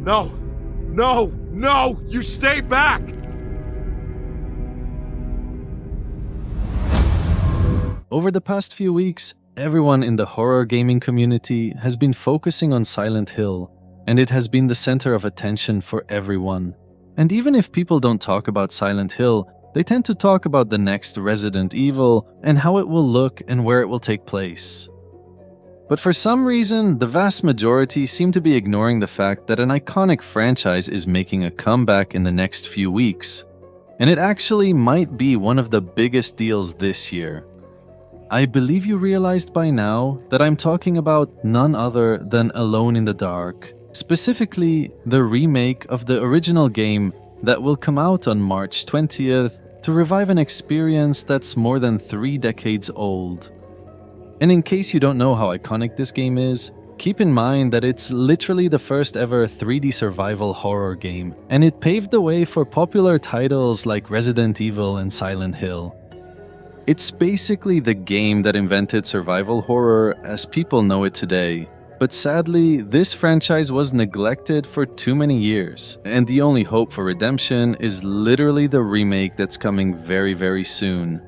No! No! No! You stay back! Over the past few weeks, everyone in the horror gaming community has been focusing on Silent Hill, and it has been the center of attention for everyone. And even if people don't talk about Silent Hill, they tend to talk about the next Resident Evil and how it will look and where it will take place. But for some reason, the vast majority seem to be ignoring the fact that an iconic franchise is making a comeback in the next few weeks. And it actually might be one of the biggest deals this year. I believe you realized by now that I'm talking about none other than Alone in the Dark, specifically the remake of the original game that will come out on March 20th to revive an experience that's more than 3 decades old. And in case you don't know how iconic this game is, keep in mind that it's literally the first ever 3D survival horror game, and it paved the way for popular titles like Resident Evil and Silent Hill. It's basically the game that invented survival horror as people know it today. But sadly, this franchise was neglected for too many years, and the only hope for redemption is literally the remake that's coming very, very soon.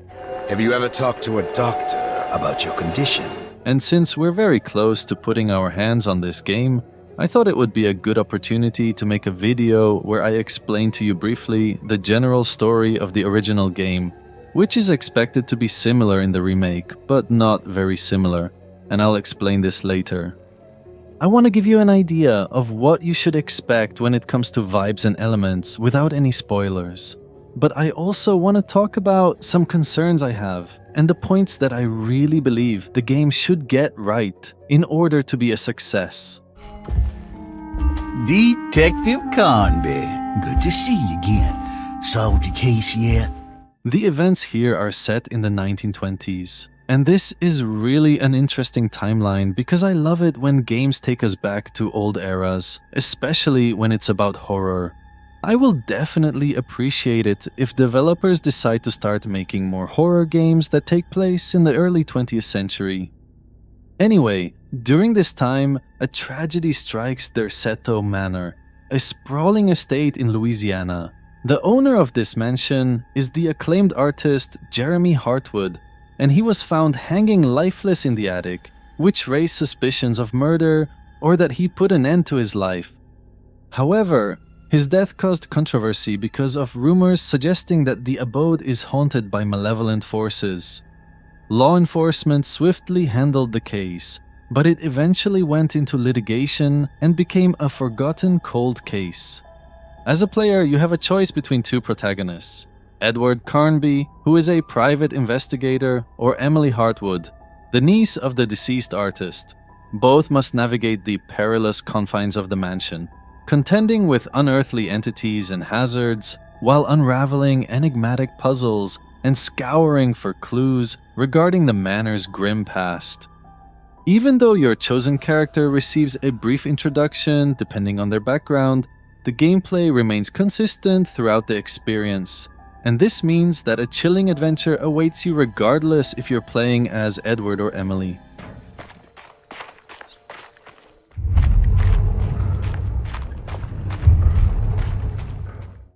Have you ever talked to a doctor about your condition? And since we're very close to putting our hands on this game, I thought it would be a good opportunity to make a video where I explain to you briefly the general story of the original game, which is expected to be similar in the remake, but not very similar, and I'll explain this later. I want to give you an idea of what you should expect when it comes to vibes and elements without any spoilers. But I also want to talk about some concerns I have, and the points that I really believe the game should get right in order to be a success. Detective Conby, good to see you again. Solved your case yet? The events here are set in the 1920s, and this is really an interesting timeline because I love it when games take us back to old eras, especially when it's about horror. I will definitely appreciate it if developers decide to start making more horror games that take place in the early 20th century. Anyway, during this time, a tragedy strikes Derceto Manor, a sprawling estate in Louisiana. The owner of this mansion is the acclaimed artist Jeremy Hartwood, and he was found hanging lifeless in the attic, which raised suspicions of murder or that he put an end to his life. However, his death caused controversy because of rumors suggesting that the abode is haunted by malevolent forces. Law enforcement swiftly handled the case, but it eventually went into litigation and became a forgotten cold case. As a player, you have a choice between 2 protagonists, Edward Carnby, who is a private investigator, or Emily Hartwood, the niece of the deceased artist. Both must navigate the perilous confines of the mansion, contending with unearthly entities and hazards, while unraveling enigmatic puzzles and scouring for clues regarding the manor's grim past. Even though your chosen character receives a brief introduction depending on their background, the gameplay remains consistent throughout the experience, and this means that a chilling adventure awaits you regardless if you're playing as Edward or Emily.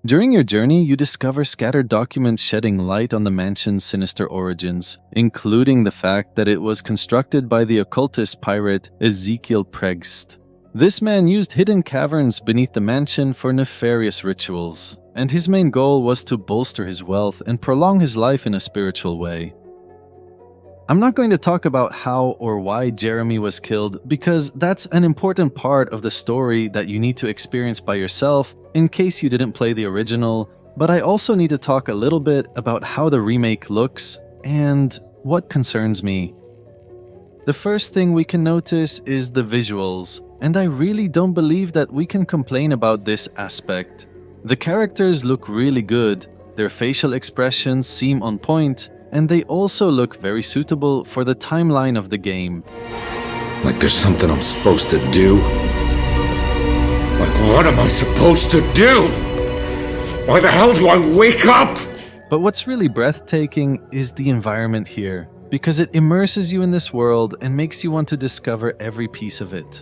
During your journey, you discover scattered documents shedding light on the mansion's sinister origins, including the fact that it was constructed by the occultist pirate Ezekiel Pregst. This man used hidden caverns beneath the mansion for nefarious rituals, and his main goal was to bolster his wealth and prolong his life in a spiritual way. I'm not going to talk about how or why Jeremy was killed because that's an important part of the story that you need to experience by yourself in case you didn't play the original, but I also need to talk a little bit about how the remake looks and what concerns me. The first thing we can notice is the visuals, and I really don't believe that we can complain about this aspect. The characters look really good, their facial expressions seem on point, and they also look very suitable for the timeline of the game. Like there's something I'm supposed to do? Like what am I supposed to do? Why the hell do I wake up? But what's really breathtaking is the environment here, because it immerses you in this world and makes you want to discover every piece of it.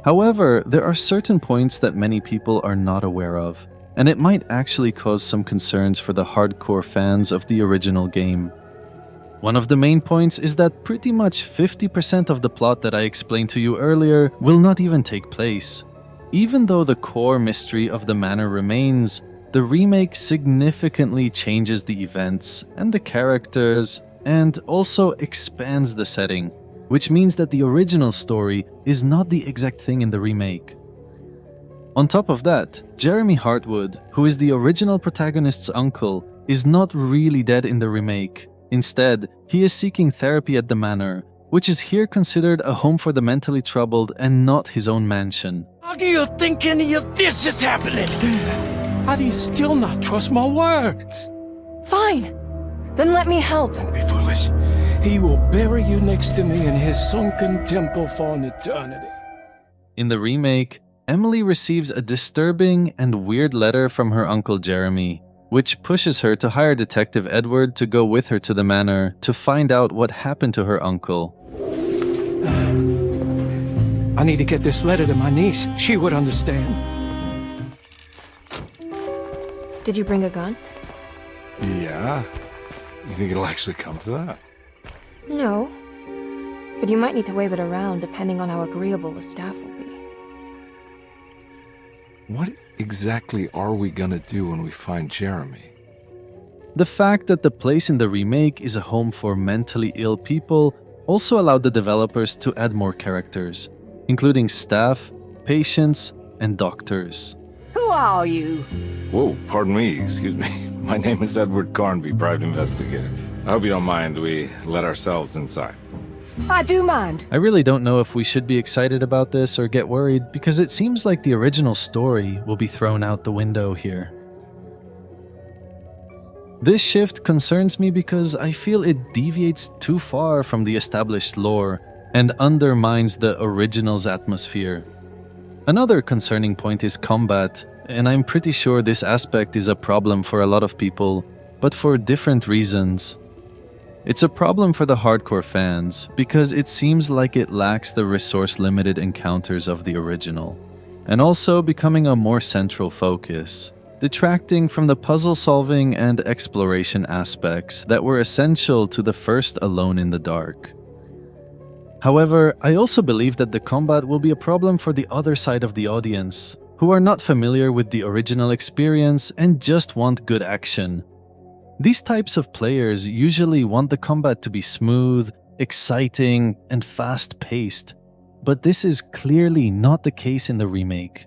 However, there are certain points that many people are not aware of, and it might actually cause some concerns for the hardcore fans of the original game. One of the main points is that pretty much 50% of the plot that I explained to you earlier will not even take place. Even though the core mystery of the manor remains, the remake significantly changes the events and the characters, and also expands the setting, which means that the original story is not the exact thing in the remake. On top of that, Jeremy Hartwood, who is the original protagonist's uncle, is not really dead in the remake. Instead, he is seeking therapy at the manor, which is here considered a home for the mentally troubled and not his own mansion. How do you think any of this is happening? How do you still not trust my words? Fine. Then let me help. Don't be foolish. He will bury you next to me in his sunken temple for an eternity. In the remake, Emily receives a disturbing and weird letter from her uncle Jeremy, which pushes her to hire Detective Edward to go with her to the manor to find out what happened to her uncle. I need to get this letter to my niece. She would understand. Did you bring a gun? Yeah? You think it'll actually come to that? No. But you might need to wave it around depending on how agreeable the staff will be. What exactly are we gonna do when we find Jeremy? The fact that the place in the remake is a home for mentally ill people also allowed the developers to add more characters, including staff, patients, and doctors. Who are you? Whoa, pardon me, excuse me. My name is Edward Carnby, private investigator. I hope you don't mind we let ourselves inside. I do mind. I really don't know if we should be excited about this or get worried, because it seems like the original story will be thrown out the window here. This shift concerns me because I feel it deviates too far from the established lore and undermines the original's atmosphere. Another concerning point is combat, and I'm pretty sure this aspect is a problem for a lot of people, but for different reasons. It's a problem for the hardcore fans, because it seems like it lacks the resource-limited encounters of the original, and also becoming a more central focus, detracting from the puzzle-solving and exploration aspects that were essential to the first Alone in the Dark. However, I also believe that the combat will be a problem for the other side of the audience, who are not familiar with the original experience and just want good action. These types of players usually want the combat to be smooth, exciting, and fast-paced, but this is clearly not the case in the remake.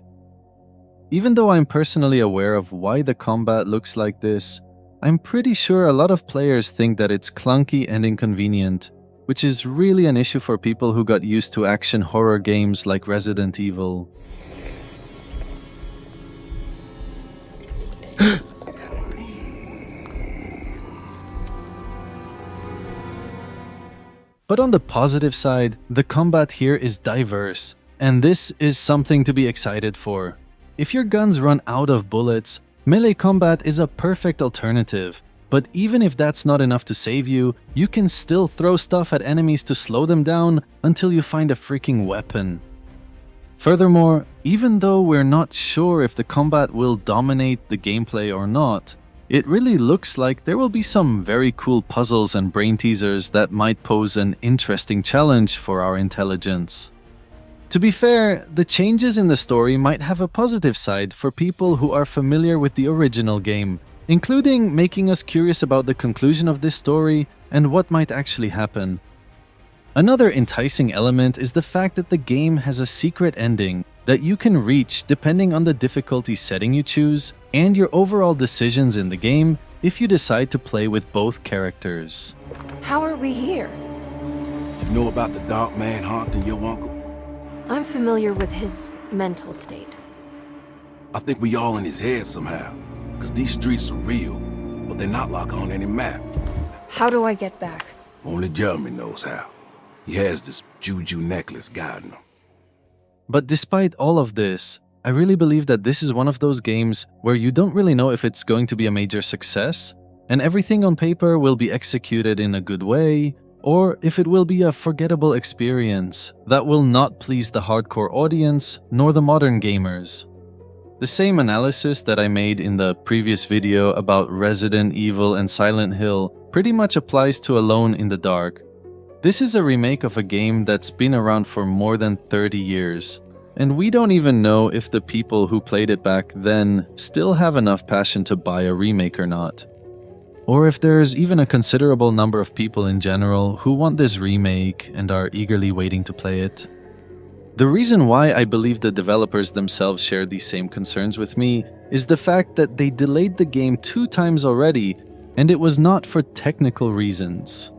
Even though I'm personally aware of why the combat looks like this, I'm pretty sure a lot of players think that it's clunky and inconvenient, which is really an issue for people who got used to action horror games like Resident Evil. But on the positive side, the combat here is diverse, and this is something to be excited for. If your guns run out of bullets, melee combat is a perfect alternative, but even if that's not enough to save you, you can still throw stuff at enemies to slow them down until you find a freaking weapon. Furthermore, even though we're not sure if the combat will dominate the gameplay or not, it really looks like there will be some very cool puzzles and brain teasers that might pose an interesting challenge for our intelligence. To be fair, the changes in the story might have a positive side for people who are familiar with the original game, including making us curious about the conclusion of this story and what might actually happen. Another enticing element is the fact that the game has a secret ending that you can reach depending on the difficulty setting you choose and your overall decisions in the game if you decide to play with both characters. How are we here? You know about the dark man haunting your uncle? I'm familiar with his mental state. I think we all in his head somehow. Because these streets are real, but they're not like on any map. How do I get back? Only Jeremy knows how. He has this juju necklace guiding him. But despite all of this, I really believe that this is one of those games where you don't really know if it's going to be a major success, and everything on paper will be executed in a good way, or if it will be a forgettable experience that will not please the hardcore audience nor the modern gamers. The same analysis that I made in the previous video about Resident Evil and Silent Hill pretty much applies to Alone in the Dark. This is a remake of a game that's been around for more than 30 years, and we don't even know if the people who played it back then still have enough passion to buy a remake or not. Or if there's even a considerable number of people in general who want this remake and are eagerly waiting to play it. The reason why I believe the developers themselves share these same concerns with me is the fact that they delayed the game 2 times already, and it was not for technical reasons.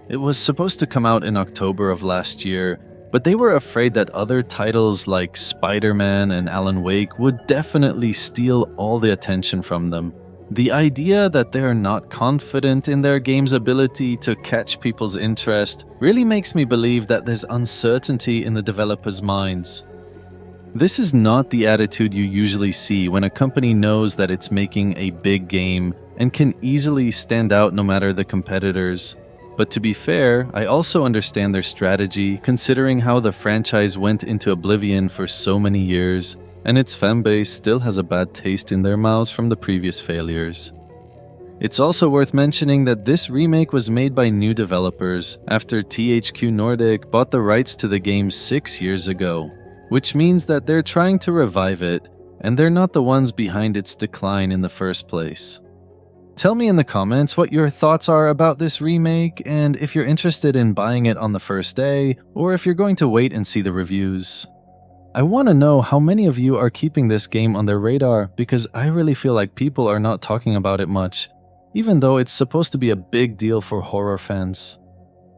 It was supposed to come out in October of last year, but they were afraid that other titles like Spider-Man and Alan Wake would definitely steal all the attention from them. The idea that they are not confident in their game's ability to catch people's interest really makes me believe that there's uncertainty in the developers' minds. This is not the attitude you usually see when a company knows that it's making a big game and can easily stand out no matter the competitors. But to be fair, I also understand their strategy considering how the franchise went into oblivion for so many years, and its fanbase still has a bad taste in their mouths from the previous failures. It's also worth mentioning that this remake was made by new developers after THQ Nordic bought the rights to the game 6 years ago, which means that they're trying to revive it, and they're not the ones behind its decline in the first place. Tell me in the comments what your thoughts are about this remake, and if you're interested in buying it on the first day, or if you're going to wait and see the reviews. I want to know how many of you are keeping this game on their radar, because I really feel like people are not talking about it much, even though it's supposed to be a big deal for horror fans.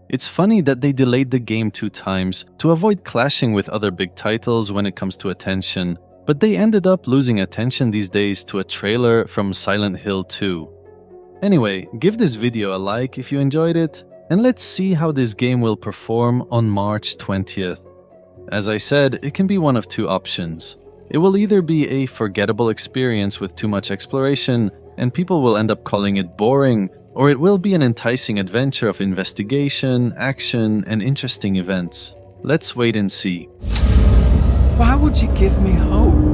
It's funny that they delayed the game 2 times to avoid clashing with other big titles when it comes to attention, but they ended up losing attention these days to a trailer from Silent Hill 2. Anyway, give this video a like if you enjoyed it, and let's see how this game will perform on March 20th. As I said, it can be one of 2 options. It will either be a forgettable experience with too much exploration, and people will end up calling it boring, or it will be an enticing adventure of investigation, action, and interesting events. Let's wait and see. Why would you give me hope?